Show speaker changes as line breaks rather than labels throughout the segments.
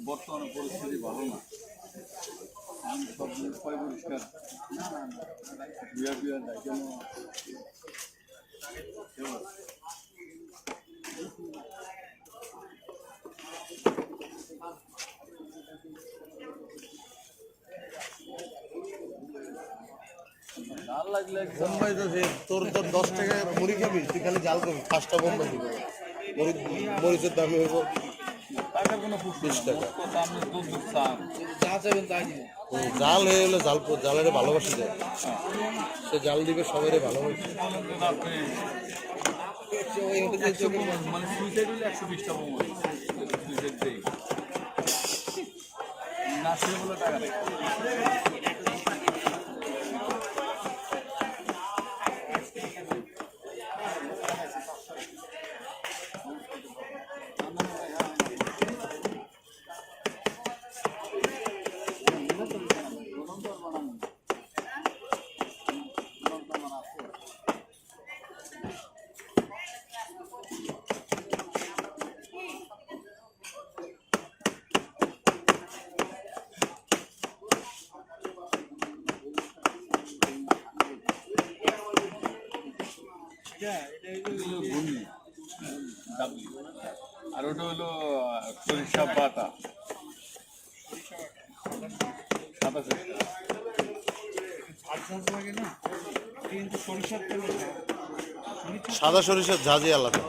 বর্তমানে পরিস্থিতি ভালো না, সব জিনিস পরিষ্কার বিয়ার বিয়ার দেয় কেন জাল লাগলে
বোম্বাই তো তোর 10 টাকা মুড়ি খাবি, তুই খালি জাল খাবি, 5টা বোম্বাই দিবি। মরিচের দাম হইব
টাকার কোনো
20 টাকা।
জাল
হয়ে গেলে জালের ভালোবাসি যায়, সে জাল দিবে সবাই ভালোবাসে।
মানে সুইসাইড হলে 120টা বোমাই সুইসাইড দেই না, সে বলে টাকা দেয়। আর ওটা হলো সরিষা বাটা,
সাদা সরিষার ঝাঁঝই আলাদা।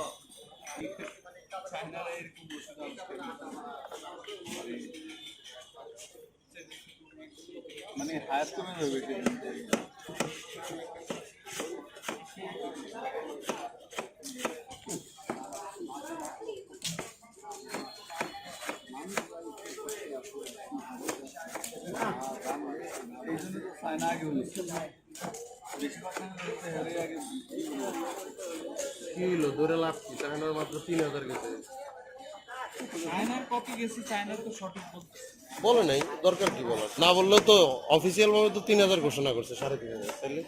মানে হায়াত কমে যাবে। এই জন্য তো চায়না আগে হয়েছে, বেশিরভাগ আগে
কি হলো ধরে লাভ কি? চায়নার মাত্র 3000 গেছে।
চায়নার কপি গেছে, চায়নার তো সঠিক
বলে নাই, দরকার কি বলার? না বললেও তো অফিসিয়াল ভাবে তো 3000 ঘোষণা করছে, 3500। তাহলে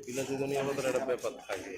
বিলাতি দুনিয়ার মতো একটা ব্যাপার থাকে।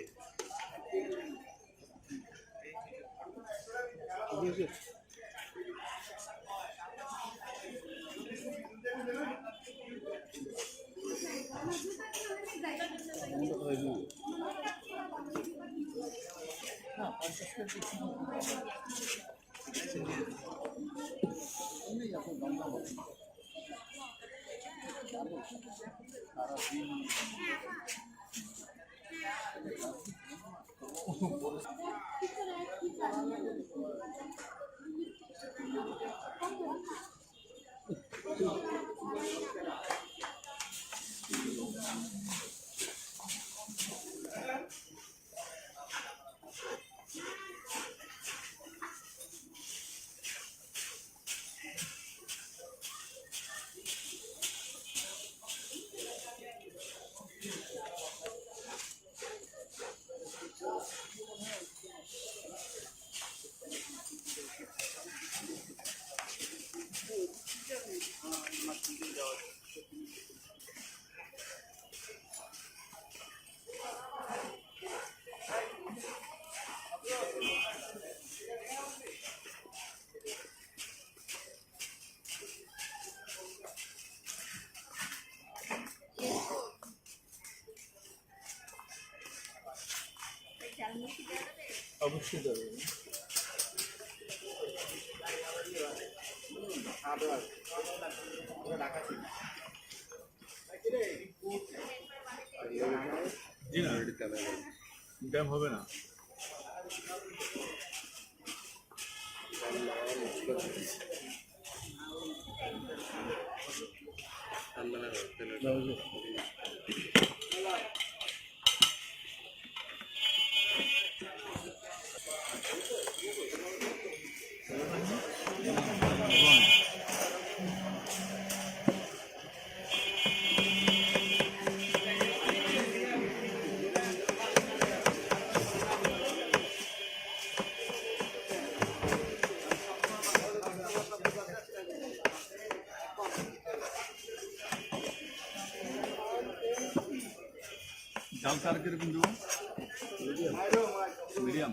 অবশ্যই যাবে। জি না, ড্যাম হবে না। জাল চার কিরকম দেবো? মিডিয়াম।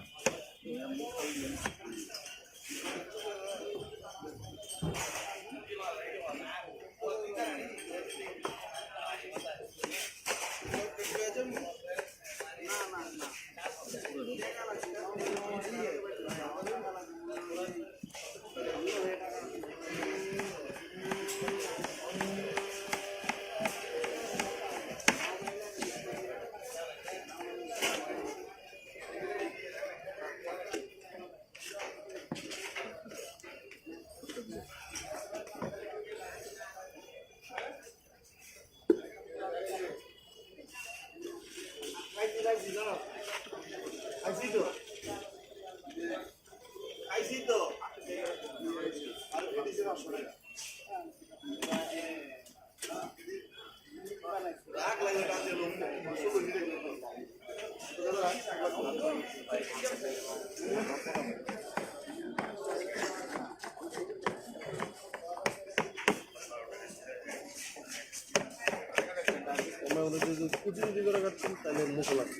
কুচি কুচি করে কাটছেন তাহলে মুখ লাগছে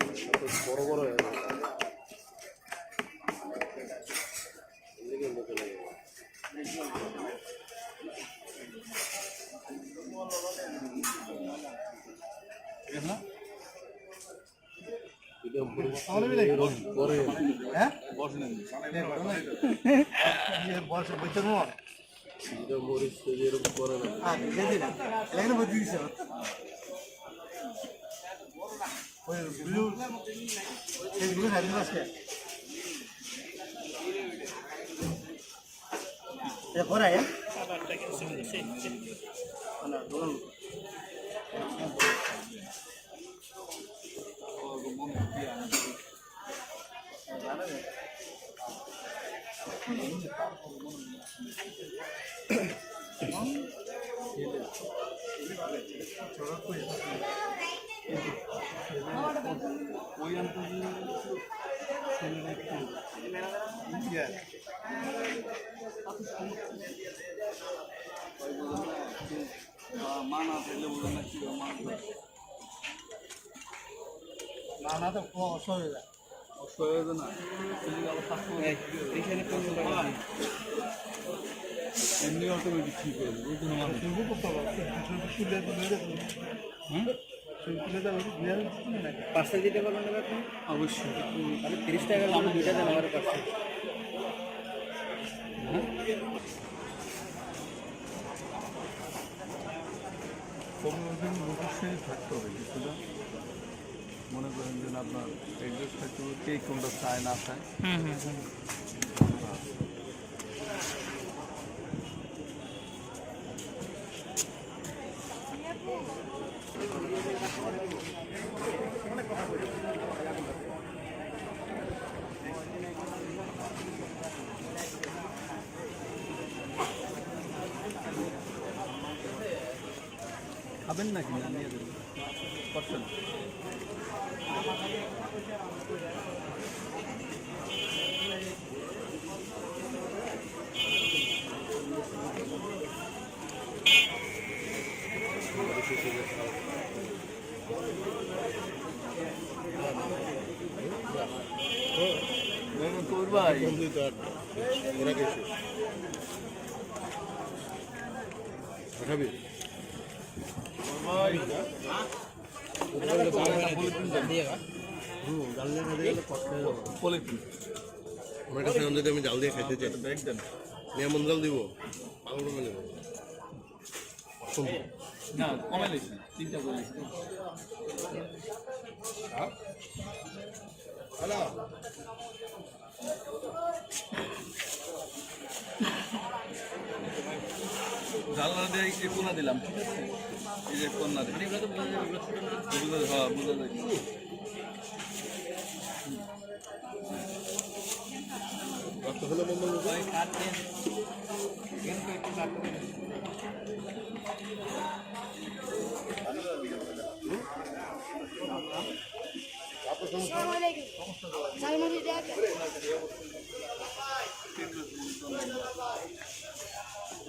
বড় বড় হয়ে যাবে মুখে লাগে
এমনি অটোমেটিক ঠিক করে
পার্সেল দিতে পারবেন না আপনি?
অবশ্যই।
তাহলে 30 টাকা আমি দুইটা দেন আমার পার্সেল।
অবশ্যই থাকতে হবে কিছুটা। মনে করেন যে আপনার এড্রেস থাকতে হবে কে কোনটা চায় না চায়। খাবেন নাকি না নিয়ে দেবেন করছেন? ভাই
খাবি আমার কাছে যদি আমি জাল দিয়ে খাইতে চাই এমন জাল দিব পাগল কমে যাবো
না কমে লেছি চিন্তা করে জানলা দিয়ে কোনা দিলাম ঠিক আছে এই যে কোনা দিলাম বোঝা যায়
হলে মঙ্গল
Assalamualaikum. ঝাল মুড়ি দেয়া